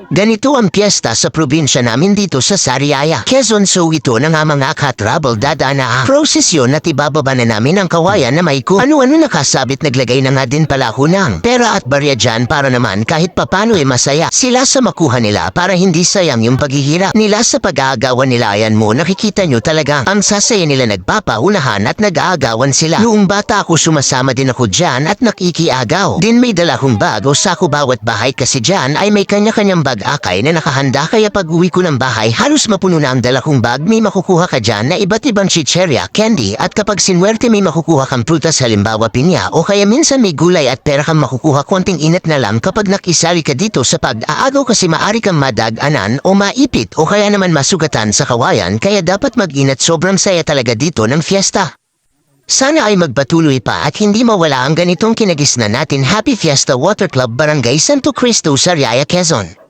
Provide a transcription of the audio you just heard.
Ganito ang piyesta sa probinsya namin dito sa Sariaya, Quezon. So ito na nga mga ka-travel, dadaan na prosesyon at ibababa na namin ang kawayan na may kung ano-ano nakasabit. Naglagay na nga din pala ako ng pera at barya dyan para naman kahit papano masaya sila sa makuha nila para hindi sayang yung paghihirap nila sa pag-aagawan nila. Ayan mo, nakikita nyo talaga ang sasaya nila, nagpapaunahan at nag-aagawan sila. Noong bata ako, sumasama din ako dyan at nakikiagaw din. May dala kong bag o sako bawat bahay kasi dyan ay may kanya-kanyang bag akay na nakahanda, kaya pag uwi ko ng bahay halos mapuno na ang dala kong bag. May makukuha ka dyan na iba't ibang chicherya, candy at kapag sinwerte may makukuha kang prutas, halimbawa pinya, o kaya minsan may gulay at pera kang makukuha. Konting init na lang kapag nakisali ka dito sa pag-aagaw kasi maari kang madaganan o maipit o kaya naman masugatan sa kawayan, kaya dapat mag-inat. Sobrang saya talaga dito ng fiesta. Sana ay magpatuloy pa at hindi mawala ang ganitong kinagisnan natin. Happy Fiesta Water Club, Barangay Santo Cristo, Sariaya, Quezon.